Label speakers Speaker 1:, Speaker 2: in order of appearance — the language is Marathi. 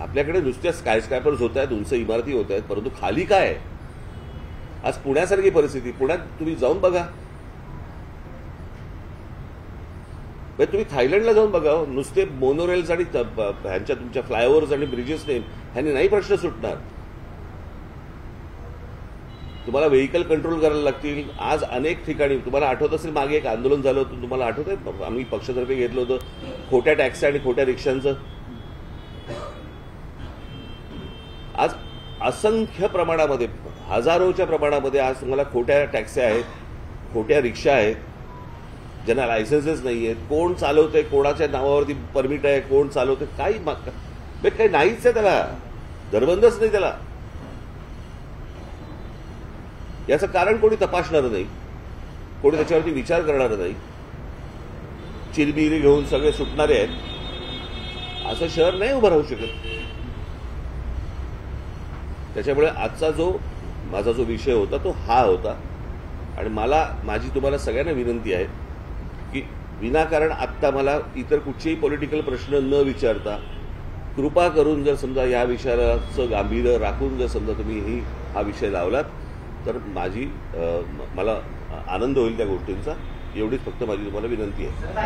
Speaker 1: आपल्याकडे नुसत्या स्कायस्क्रॅपर्स होत आहेत, उंच इमारती होत आहेत, परंतु खाली काय आहे? आज पुण्यासारखी परिस्थिती, पुण्यात तुम्ही जाऊन बघा, तुम्ही थायलंडला जाऊन बघा, नुसते मोनोरेल्स आणि ह्यांच्या तुमच्या फ्लायओव्हर्स आणि ब्रिजेसने ह्यांनी नाही प्रश्न सुटणार. तुम्हाला व्हेकल कंट्रोल करायला लागतील. आज अनेक ठिकाणी तुम्हाला आठवत असेल, मागे एक आंदोलन झालं होतं, तुम्हाला आठवत आहे, आम्ही पक्षातर्फे घेतलं होतं खोट्या टॅक्सी आणि खोट्या रिक्षांचं. आज असंख्य प्रमाणामध्ये, हजारोच्या प्रमाणामध्ये आज तुम्हाला खोट्या टॅक्सी आहेत, खोट्या रिक्षा आहेत, ज्यांना लायसन्सेस नाही आहेत. कोण चालवतंय, कोणाच्या नावावरती परमिट आहे, कोण चालवतंय, काही नाहीच आहे, त्याला दरबंदच नाही त्याला. याचं कारण कोणी तपासणार नाही, कोणी त्याच्यावरती विचार करणार नाही. चिरबिरी घेऊन सगळे सुटणारे आहेत, असं शहर नाही उभं राहू शकत. त्याच्यामुळे आजचा माझा जो विषय होता तो हा होता. आणि माझी तुम्हाला सगळ्यांना विनंती आहे की विनाकारण आत्ता मला इतर कुठचेही पॉलिटिकल प्रश्न न विचारता कृपा करून जर समजा या विषयाचं गांभीर्य राखून जर समजा तुम्ही हा विषय लावलात तर मला आनंद होईल त्या गोष्टींचा. एवढीच फक्त माझी तुम्हाला विनंती आहे.